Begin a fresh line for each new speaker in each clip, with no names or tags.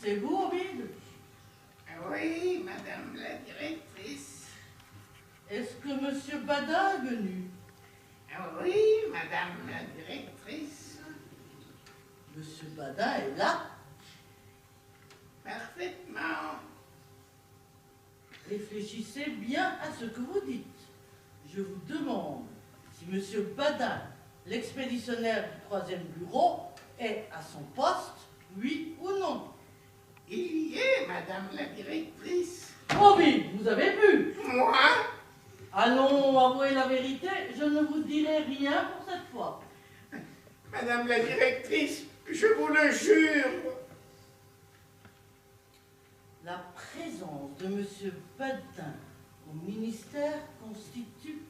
C'est vous, Ovide?
Oui, madame la directrice.
Est-ce que monsieur Badin est venu?
Oui, madame la directrice.
Monsieur Badin est là?
Parfaitement.
Réfléchissez bien à ce que vous dites. Je vous demande si monsieur Badin, l'expéditionnaire du 3e bureau, est à son poste, oui ou non?
Il y est, madame la directrice.
Ovide, vous avez vu?
Moi?
Allons avouer la vérité, je ne vous dirai rien pour cette fois.
Madame la directrice, je vous le jure.
La présence de monsieur Badin au ministère constitue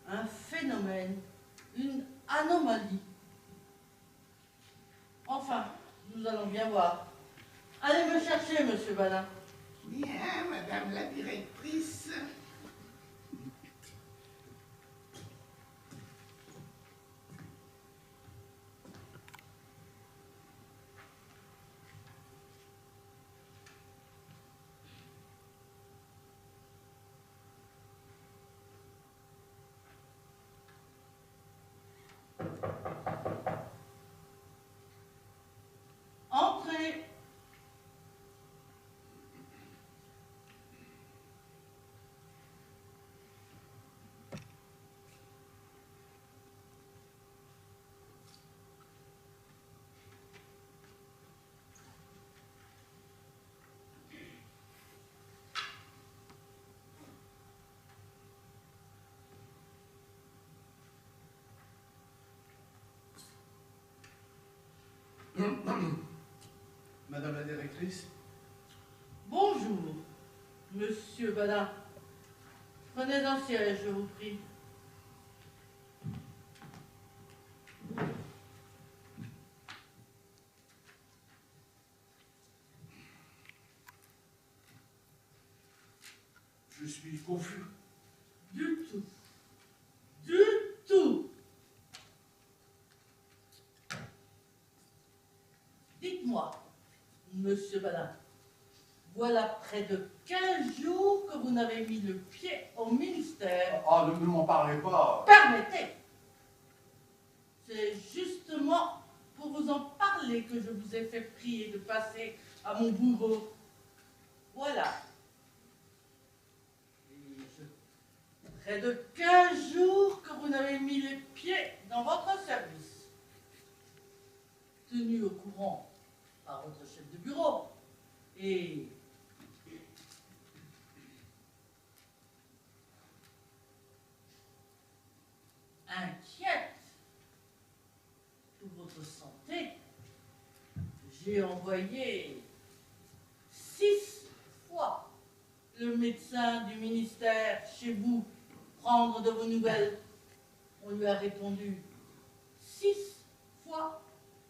un phénomène, une anomalie. Enfin, nous allons bien voir. Allez me chercher, monsieur Badin.
Bien, madame la directrice.
Entrez.
Madame la directrice.
Bonjour, monsieur Badin. Prenez un siège, je vous prie.
Je suis confus.
Du tout. Du tout. Dites-moi, monsieur Badin, voilà près de 15 jours que vous n'avez mis le pied au ministère.
Ah, ne m'en parlez pas.
Permettez. C'est justement pour vous en parler que je vous ai fait prier de passer à mon bureau. Voilà. Près de 15 jours que vous n'avez mis les pieds dans votre service. Tenu au courant par votre chef de bureau et inquiète pour votre santé, j'ai envoyé 6 fois le médecin du ministère chez vous prendre de vos nouvelles. On lui a répondu 6 fois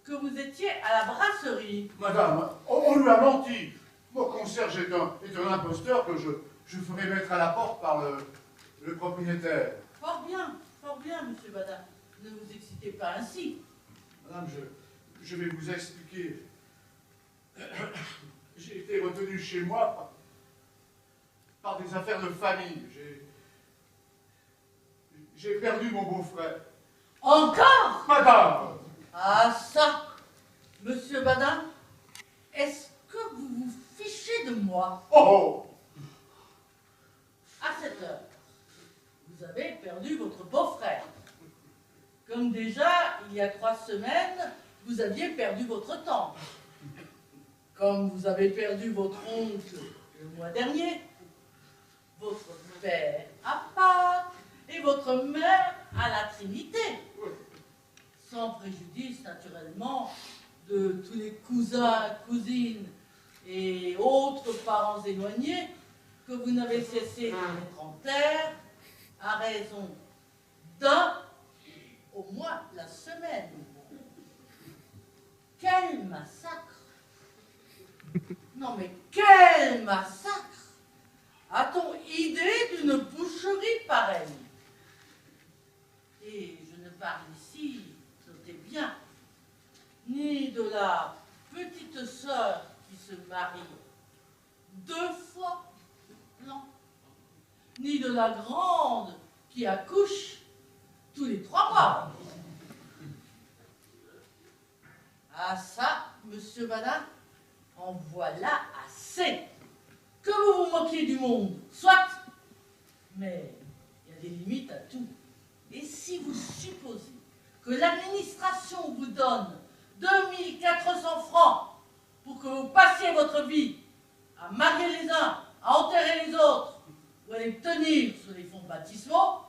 que vous étiez à la brasserie.
Madame, on lui a menti. Mon concierge est un imposteur que je ferai mettre à la porte par le propriétaire.
Fort bien, monsieur Badin. Ne vous excitez pas ainsi.
Madame, je vais vous expliquer. J'ai été retenu chez moi par des affaires de famille. J'ai perdu mon beau-frère.
Encore?
Madame!
Ah ça, monsieur Badin, est-ce que vous vous fichez de moi?
Oh!
À cette heure, vous avez perdu votre beau-frère. Comme déjà, il y a 3 semaines, vous aviez perdu votre tante. Comme vous avez perdu votre oncle le mois dernier, votre père à Pâques et votre mère à la Trinité. Sans préjudice, naturellement, de tous les cousins, cousines et autres parents éloignés que vous n'avez cessé de mettre en terre à raison d'un au moins la semaine. Quel massacre! Non mais quel massacre! A-t-on idée d'une boucherie pareille? Et je ne parle ici, notez bien, ni de la petite sœur qui qui se marie 2 fois, non, ni de la grande qui accouche tous les 3 mois. Ah ça, monsieur Badin, en voilà assez. Que vous vous moquiez du monde, soit, mais il y a des limites à tout. Et si vous supposez que l'administration vous donne 2400 francs pour que vous passiez votre vie à marier les uns, à enterrer les autres, ou à les tenir sur les fonds baptismaux,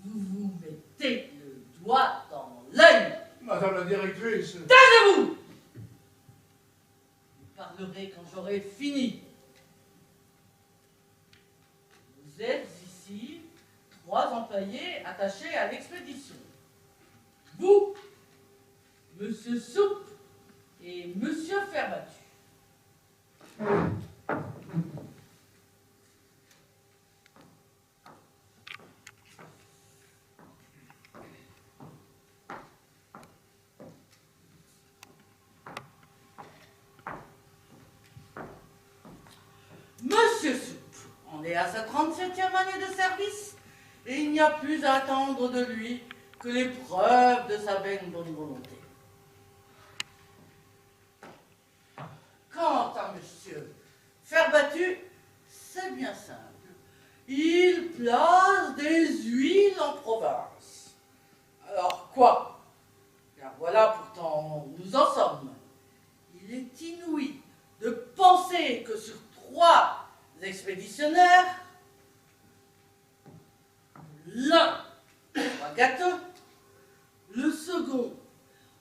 vous vous mettez le doigt dans l'œil.
Madame la directrice.
Taisez-vous! Vous parlerez quand j'aurai fini. Vous êtes ici 3 employés attachés à l'expédition. Vous, Monsieur Soupe et Monsieur Ferbattu. Monsieur Soupe, on est à sa 37e année de service et il n'y a plus à attendre de lui que les preuves de sa belle bonne volonté. Quant à monsieur Ferbattu, c'est bien simple. Il place des huiles en province. Alors quoi? Car voilà pourtant où nous en sommes. Il est inouï de penser que sur 3 expéditionnaires, l'un soit gâteux, le second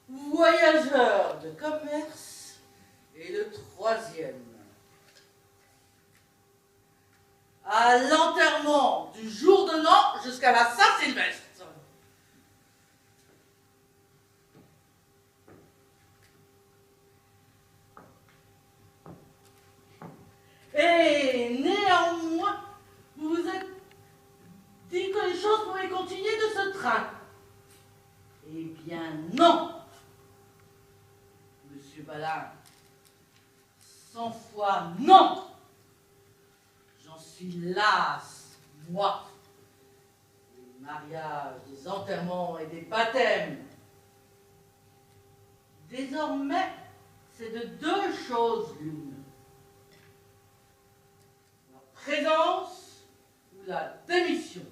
voyageur de commerce et le 3e à l'enterrement du jour de l'an jusqu'à la Saint-Sylvestre. Et néanmoins, vous vous êtes dit que les choses pouvaient continuer de ce train. Eh bien non, Monsieur Balin, 100 fois non. J'en suis las, moi. Des mariages, des enterrements et des baptêmes. Désormais, c'est de 2 choses l'une. La présence ou la démission.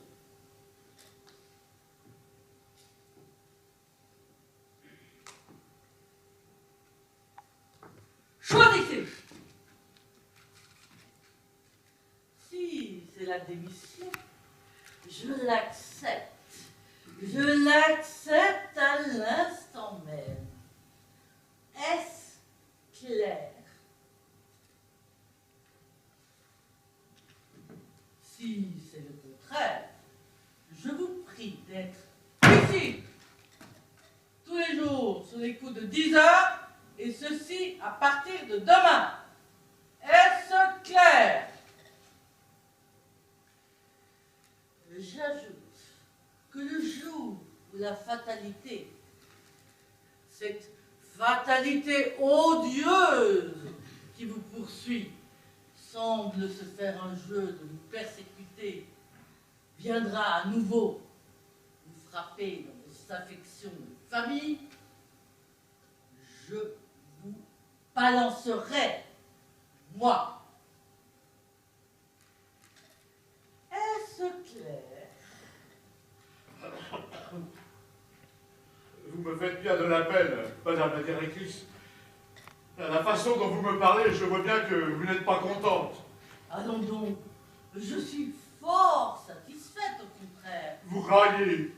Choisissez. Si c'est la démission, je l'accepte. Je l'accepte à l'instant même. Est-ce clair? Si c'est le contraire, je vous prie d'être ici tous les jours sur les coups de 10 heures et ceci à partir de demain. Est-ce clair? J'ajoute que le jour où la fatalité, cette fatalité odieuse qui vous poursuit, semble se faire un jeu de nous persécuter, viendra à nouveau vous frapper dans vos affections de famille, je vous balancerai, moi. Est-ce clair?
Vous me faites bien de la peine, madame la directrice. La façon dont vous me parlez, je vois bien que vous n'êtes pas contente.
Allons donc, je suis fort satisfaite au contraire.
Vous raillez.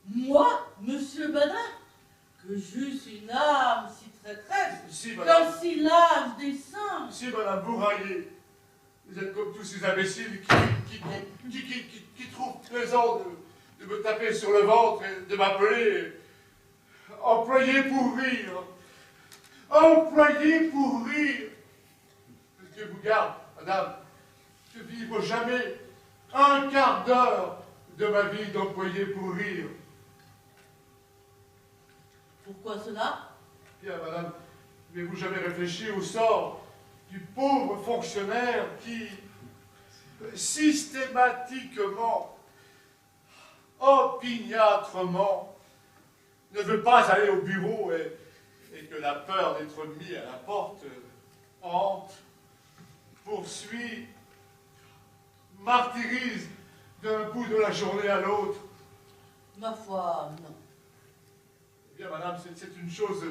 Moi, monsieur Badin, que j'eusse une âme si traîtresse,
Si, madame.
comme si l'âge des saints.
Si, madame, vous raillez. Vous êtes comme tous ces imbéciles qui trouvent plaisant de me taper sur le ventre et de m'appeler employé pour rire. Employé pour rire. Dieu vous garde, madame, de vivre jamais un quart d'heure de ma vie d'employé pour rire.
Pourquoi cela?
Bien, madame, N'avez-vous jamais réfléchi au sort du pauvre fonctionnaire qui, systématiquement, opiniâtrement, ne veut pas aller au bureau et que la peur d'être mis à la porte hante, poursuit, martyrise d'un bout de la journée à l'autre?
Ma foi, non.
Eh bien, madame, c'est une chose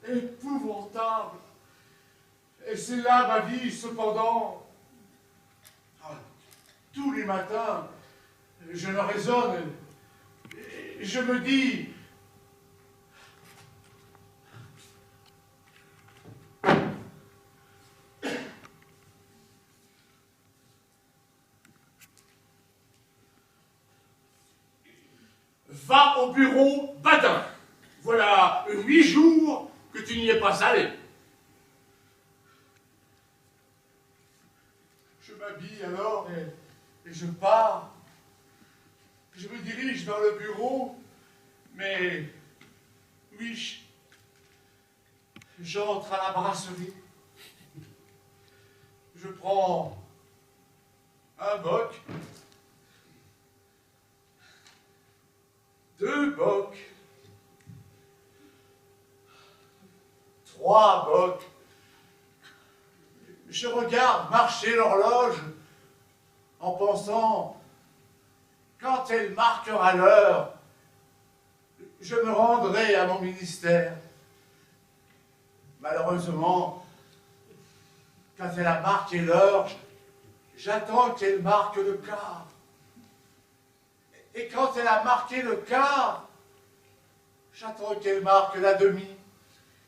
épouvantable. Et c'est là ma vie, cependant. Ah, tous les matins, je me raisonne, et je me dis, va au bureau, badin. Voilà 8 jours que tu n'y es pas allé. Je m'habille alors et je pars. Je me dirige vers le bureau, mais oui, j'entre à la brasserie. Je prends un boc, 2 bocs, 3 bocs. Je regarde marcher l'horloge en pensant, quand elle marquera l'heure, je me rendrai à mon ministère. Malheureusement, quand elle a marqué l'heure, j'attends qu'elle marque le quart. Et quand elle a marqué le quart, j'attends qu'elle marque la demi.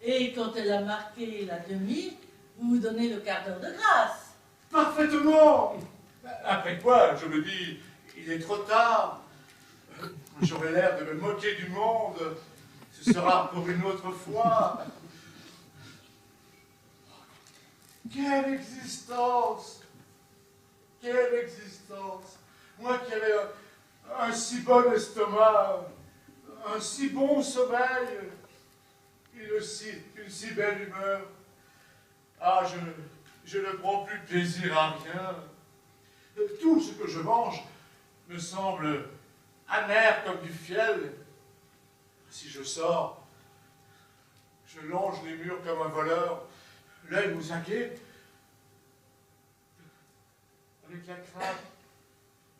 Et quand elle a marqué la demi, vous vous donnez le quart d'heure de grâce.
Parfaitement. Après quoi, je me dis, il est trop tard. J'aurai l'air de me moquer du monde. Ce sera pour une autre fois. Quelle existence! Quelle existence! Moi qui avais un si bon estomac, un si bon sommeil, une si belle humeur. Ah, je ne prends plus plaisir à rien. Tout ce que je mange me semble amer comme du fiel. Si je sors, je longe les murs comme un voleur, l'œil moussaqué, avec la crainte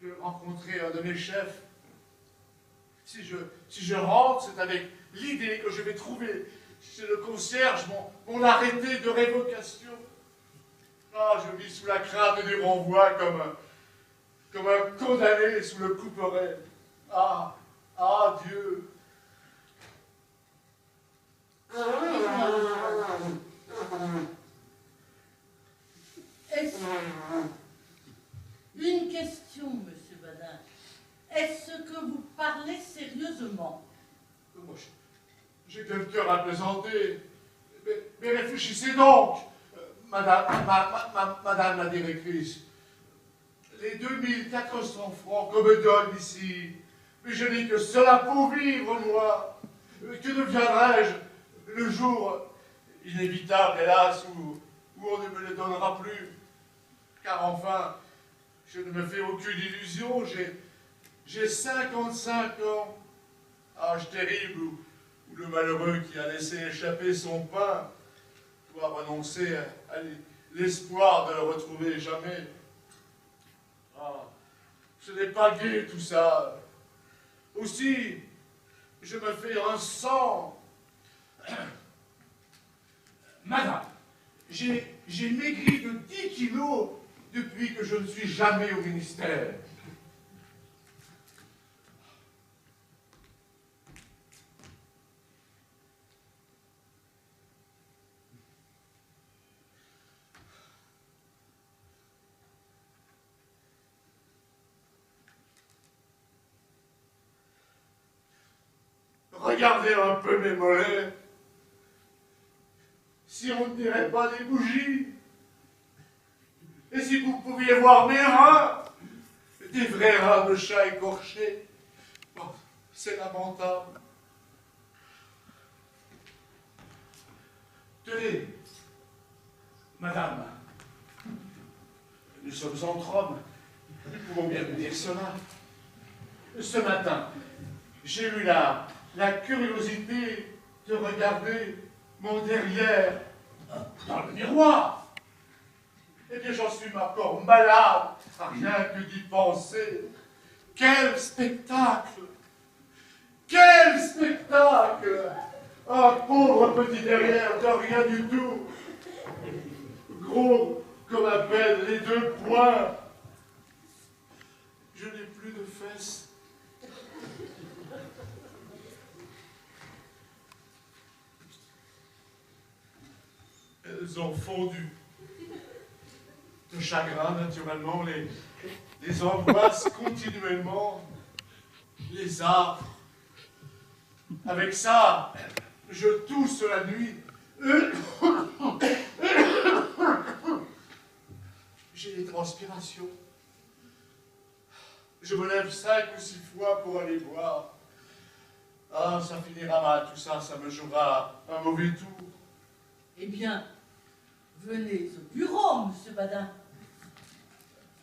de rencontrer un de mes chefs. Si je rentre, c'est avec l'idée que je vais trouver chez le concierge mon arrêté de révocation. Ah, je vis sous la crainte du renvoi comme un condamné sous le couperet. Ah, Dieu!
Est-ce une question, monsieur Badin? Est-ce que vous parlez sérieusement?
Moi, j'ai que le cœur à plaisanter. Mais réfléchissez donc, madame la directrice. Les 2400 francs qu'on me donne ici, mais je n'ai que cela pour vivre, moi. Que deviendrai-je le jour inévitable, hélas, où on ne me les donnera plus? Car enfin, je ne me fais aucune illusion, j'ai 55 ans. Âge terrible où le malheureux qui a laissé échapper son pain doit renoncer à l'espoir de le retrouver jamais. Ah, ce n'est pas gai tout ça. Aussi, je me fais un sang. Madame, j'ai maigri de 10 kilos depuis que je ne suis jamais au ministère. Regardez un peu mes mollets. Si on ne dirait pas des bougies. Et si vous pouviez voir mes reins, des vrais reins de chat écorchés. Oh, c'est lamentable. Tenez, madame, nous sommes entre hommes, nous pouvons bien vous dire cela. Ce matin, j'ai eu la curiosité de regarder mon derrière dans le miroir. Eh bien, j'en suis encore malade, à rien que d'y penser. Quel spectacle! Quel spectacle! Un pauvre petit derrière de rien du tout. Gros comme à peine les 2 poings. Je n'ai plus de fesses. Elles ont fondu. De chagrin, naturellement, les angoisses continuellement, les affres. Avec ça, je tousse la nuit. J'ai des transpirations. Je me lève 5 ou 6 fois pour aller boire. Ah, ça finira mal, tout ça, ça me jouera un mauvais tour.
Eh bien, venez au bureau, monsieur Badin.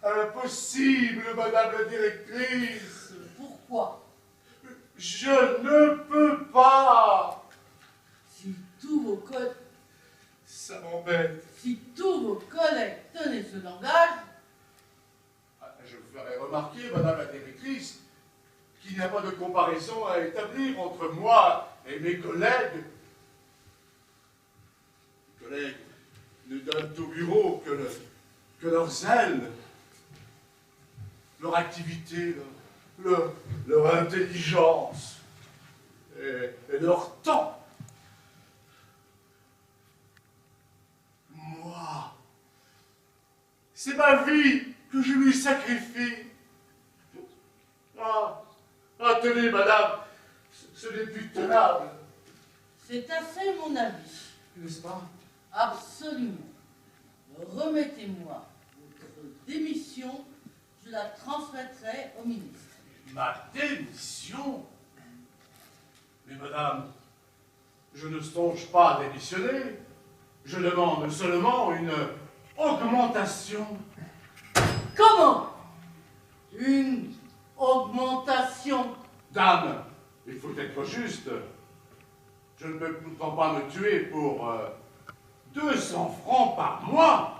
Impossible, madame la directrice.
Pourquoi?
Je ne peux pas.
Si tous vos collègues...
Ça m'embête.
Si tous vos collègues tenaient ce langage...
Je vous ferai remarquer, madame la directrice, qu'il n'y a pas de comparaison à établir entre moi et mes collègues. Les collègues ne donnent au bureau que leur zèle, leur activité, leur intelligence et leur temps. Moi, c'est ma vie que je lui sacrifie. Ah, tenez, madame, ce n'est plus tenable.
C'est assez mon avis.
N'est-ce pas?
Absolument. Remettez-moi votre démission, je la transmettrai au ministre.
Ma démission? Mais madame, je ne songe pas à démissionner. Je demande seulement une augmentation.
Comment? Une augmentation?
Dame, il faut être juste. Je ne peux pourtant pas me tuer pour 200 francs par mois.